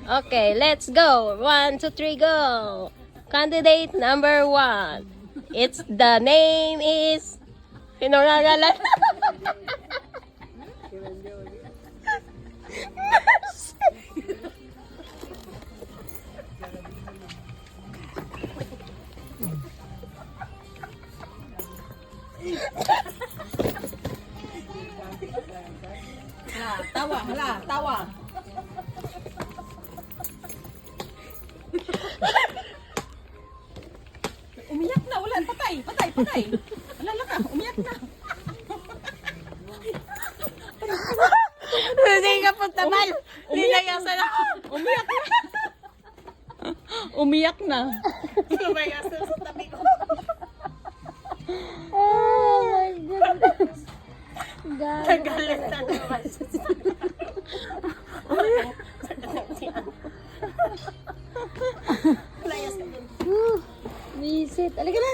Okay, let's go. 1, 2, 3, go. Candidate number 1. The name is... Pinangalan. Tawa, hala, tawa. Umiyak na, ulan, patay. Alala ka, umiyak na. Hindi ka punta mal. Nilayasan ako. Umiyak na. Lumayasan sa tabi ko. Oh my goodness. Nagalit na naman. Layas ka dun. Visit. Alika na.